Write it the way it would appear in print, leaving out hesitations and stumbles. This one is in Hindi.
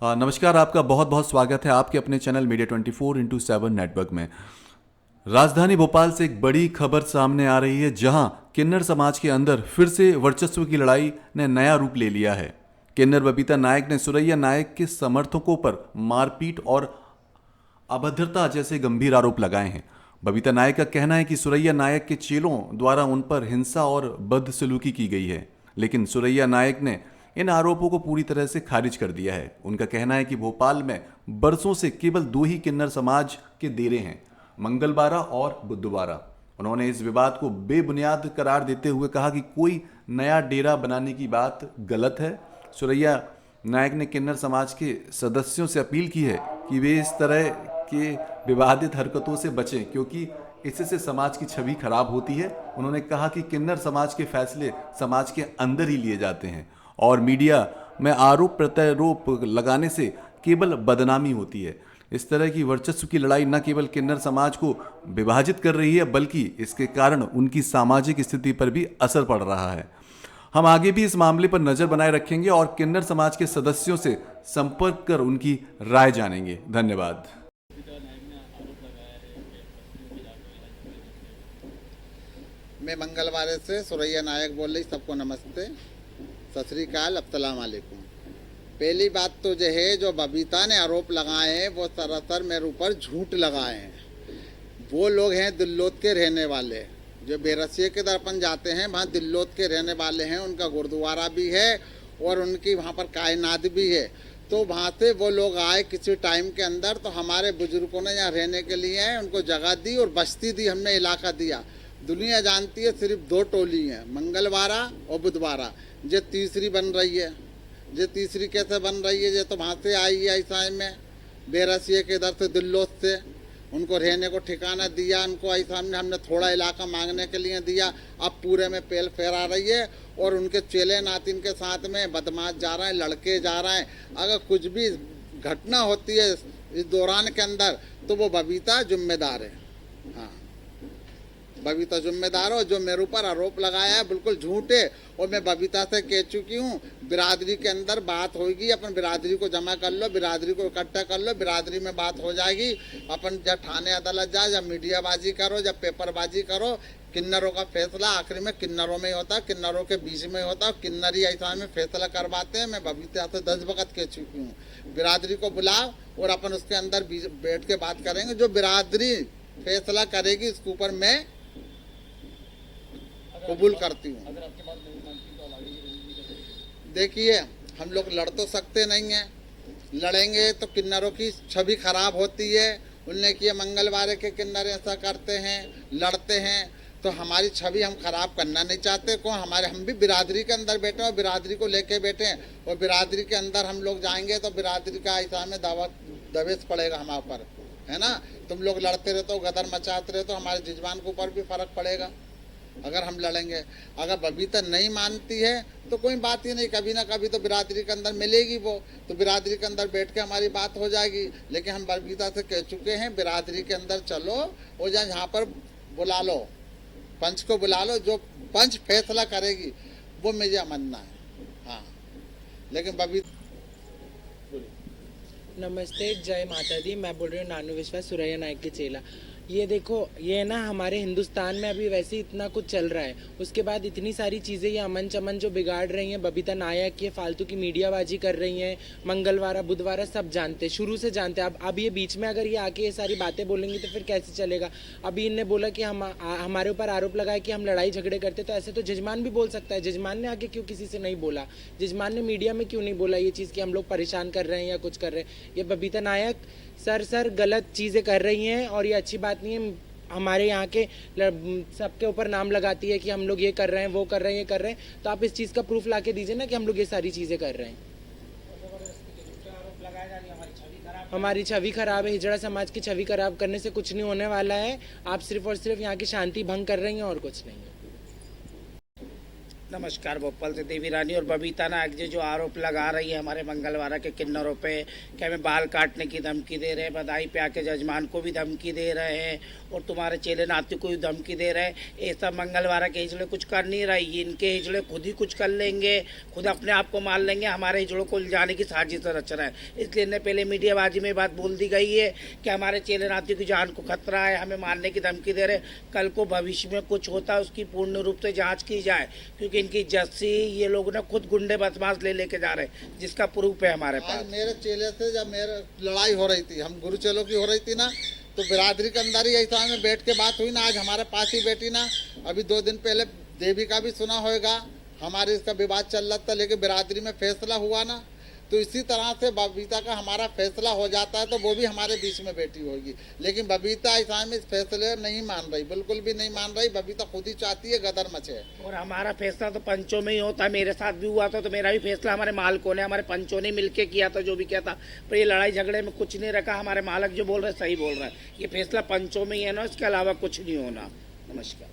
नमस्कार, आपका बहुत बहुत स्वागत है आपके अपने चैनल मीडिया 24x7 नेटवर्क में। राजधानी भोपाल से एक बड़ी खबर सामने आ रही है, जहां किन्नर समाज के अंदर फिर से वर्चस्व की लड़ाई ने नया रूप ले लिया है। किन्नर बबीता नायक ने सुरैया नायक के समर्थकों पर मारपीट और अभद्रता जैसे गंभीर आरोप लगाए हैं। बबीता नायक का कहना है कि सुरैया नायक के चेलों द्वारा उन पर हिंसा और बदसलूकी की गई है, लेकिन सुरैया नायक ने इन आरोपों को पूरी तरह से खारिज कर दिया है। उनका कहना है कि भोपाल में बरसों से केवल दो ही किन्नर समाज के डेरे हैं, मंगलवारा और बुधवारा। उन्होंने इस विवाद को बेबुनियाद करार देते हुए कहा कि कोई नया डेरा बनाने की बात गलत है। सुरैया नायक ने किन्नर समाज के सदस्यों से अपील की है कि वे इस तरह के विवादित हरकतों से बचें, क्योंकि इससे समाज की छवि खराब होती है। उन्होंने कहा कि किन्नर समाज के फैसले समाज के अंदर ही लिए जाते हैं और मीडिया में आरोप प्रत्यारोप लगाने से केवल बदनामी होती है। इस तरह की वर्चस्व की लड़ाई न केवल किन्नर समाज को विभाजित कर रही है, बल्कि इसके कारण उनकी सामाजिक स्थिति पर भी असर पड़ रहा है। हम आगे भी इस मामले पर नजर बनाए रखेंगे और किन्नर समाज के सदस्यों से संपर्क कर उनकी राय जानेंगे। धन्यवाद। मैं मंगलवारे से सुरैया नायक बोल रही। सबको नमस्ते, सत श्री अकाल, अस्सलाम वालेकुम। पहली बात तो जो है, जो बबीता ने आरोप लगाए हैं वो सरासर मेरे ऊपर झूठ लगाए हैं। वो लोग हैं दिल्लोत के रहने वाले, जो बेरसिए के दर्पण जाते हैं वहाँ दिल्लोत के रहने वाले हैं। उनका गुरुद्वारा भी है और उनकी वहाँ पर कायनात भी है। तो वहाँ से वो लोग आए किसी टाइम के अंदर, तो हमारे बुजुर्गों ने यहाँ रहने के लिए है, उनको जगह दी और बस्ती दी, हमने इलाका दिया। दुनिया जानती है सिर्फ दो टोली हैं, मंगलवारा और बुधवारा। ये तीसरी बन रही है। ये तीसरी कैसे बन रही है? ये तो वहाँ से आई है ऐसा में, बेरसिए के इधर से दिल्लोत से। उनको रहने को ठिकाना दिया, उनको ऐसा में हमने थोड़ा इलाका मांगने के लिए दिया। अब पूरे में पेल फहरा रही है और उनके चेले नातिन के साथ में बदमाश जा रहे हैं, लड़के जा रहे हैं। अगर कुछ भी घटना होती है इस दौरान के अंदर तो वो बबीता जिम्मेदार है। हाँ, बबीता जिम्मेदार हो। जो मेरे ऊपर आरोप लगाया है बिल्कुल झूठ है। और मैं बबीता से कह चुकी हूँ, बिरादरी के अंदर बात होगी, अपन बिरादरी को जमा कर लो, बिरादरी को इकट्ठा कर लो, बिरादरी में बात हो जाएगी। अपन जब थाने अदालत जाए, जब मीडियाबाजी करो, जब पेपरबाजी करो, किन्नरों का फैसला आखिर में किन्नरों में ही होता है, किन्नरों के बीच में होता है। किन्नर ही ऐसा में फैसला करवाते हैं। मैं बबीता से 10 वक्त कह चुकी हूँ, बिरादरी को बुलाओ और अपन उसके अंदर बैठ के बात करेंगे। जो बिरादरी फैसला करेगी इसके ऊपर मैं कबूल करती हूँ। देखिए, हम लोग लड़ तो सकते नहीं हैं, लड़ेंगे तो किन्नरों की छवि खराब होती है। उनने किए मंगलवार के किन्नर ऐसा करते हैं, लड़ते हैं, तो हमारी छवि हम खराब करना नहीं चाहते। हम भी बिरादरी के अंदर बैठे और बिरादरी को लेके बैठे हैं। और बिरादरी के अंदर हम लोग जाएंगे तो बिरादरी का ऐसा में दबेस पड़ेगा हमारे ऊपर, है ना। तुम लोग लड़ते रहते हो, गदर मचाते रहते हो, हमारे जजमान के ऊपर भी फर्क पड़ेगा अगर हम लड़ेंगे। अगर बबीता नहीं मानती है तो कोई बात ही नहीं, कभी ना कभी तो बिरादरी के अंदर मिलेगी वो, तो बिरादरी के अंदर बैठ के हमारी बात हो जाएगी। लेकिन हम बबीता से कह चुके हैं, बिरादरी के अंदर चलो और यहाँ पर बुला लो, पंच को बुला लो, जो पंच फैसला करेगी वो मेरा मानना है। हाँ, लेकिन बबीता। नमस्ते, जय माता दी। मैं बोल रही हूँ नानू विश्वास, सुरैया नायक के चेला। ये देखो, ये ना हमारे हिंदुस्तान में अभी वैसे ही इतना कुछ चल रहा है, उसके बाद इतनी सारी चीज़ें ये अमन चमन जो बिगाड़ रही हैं। बबीता नायक ये फालतू की मीडियाबाजी कर रही हैं। मंगलवारा बुधवारा सब जानते, शुरू से जानते। अब ये बीच में अगर ये आके ये सारी बातें बोलेंगी तो फिर कैसे चलेगा। अभी इनने बोला कि हमारे ऊपर आरोप लगाया कि हम लड़ाई झगड़े करते, तो ऐसे तो जजमान भी बोल सकता है। जजमान ने आके क्यों किसी से नहीं बोला? जजमान ने मीडिया में क्यों नहीं बोला ये चीज़ कि हम लोग परेशान कर रहे हैं या कुछ कर रहे हैं? ये बबीता नायक सर गलत चीज़ें कर रही हैं और ये अच्छी बात नहीं है। हमारे यहाँ के सबके ऊपर नाम लगाती है कि हम लोग ये कर रहे हैं, वो कर रहे हैं, ये कर रहे हैं। तो आप इस चीज़ का प्रूफ ला के दीजिए ना कि हम लोग ये सारी चीज़ें कर रहे हैं। हमारी छवि खराब है, हिजड़ा समाज की छवि खराब करने से कुछ नहीं होने वाला है। आप सिर्फ और सिर्फ यहाँ की शांति भंग कर रही हैं और कुछ नहीं है। नमस्कार। भोपाल से देवी रानी और बबीता नायक जी जो आरोप लगा रही है हमारे मंगलवारा के किन्नरों पे कि हमें बाल काटने की धमकी दे रहे हैं, बधाई पे आके जजमान को भी धमकी दे रहे हैं और तुम्हारे चेले नाती को भी धमकी दे रहे हैं। ये सब मंगलवारा के हिजड़े कुछ कर नहीं रही, इनके हिजड़े खुद ही कुछ कर लेंगे, खुद अपने आप को मार लेंगे। हमारे हिजड़ों को जाने की साजिश रच रहा है। इसलिए इन्हें पहले मीडियाबाजी में बात बोल दी गई है कि हमारे चेले नाती की जान को खतरा है, हमें मारने की धमकी दे रहे। कल को भविष्य में कुछ होता है उसकी पूर्ण रूप से जाँच की जाए, क्योंकि इनकी जस्सी ये लोग ना खुद गुंडे बदमाश लेके जा रहे हैं, जिसका प्रूफ है हमारे पास। आज मेरे चेले से जब मेरे लड़ाई हो रही थी, हम गुरु चेलों की हो रही थी ना, तो बिरादरी के अंदर ही ऐसा में बैठ के बात हुई ना। आज हमारे पास ही बैठी ना, अभी 2 दिन पहले देवी का भी सुना होगा, हमारे इसका विवाद चल रहा था, लेकिन बिरादरी में फैसला हुआ ना। तो इसी तरह से बबीता का हमारा फैसला हो जाता है तो वो भी हमारे बीच में बैठी होगी, लेकिन बबीता ऐसा में इस फैसले नहीं मान रही, बिल्कुल भी नहीं मान रही। बबीता खुद ही चाहती है गदर मचे। और हमारा फैसला तो पंचों में ही होता है, मेरे साथ भी हुआ था, तो मेरा भी फैसला हमारे मालकों ने, हमारे पंचों ने मिलके किया था जो भी किया था। पर ये लड़ाई झगड़े में कुछ नहीं रखा। हमारे मालक जो बोल रहे हैं सही बोल रहे हैं, ये फैसला पंचों में ही है ना, इसके अलावा कुछ नहीं होना। नमस्कार।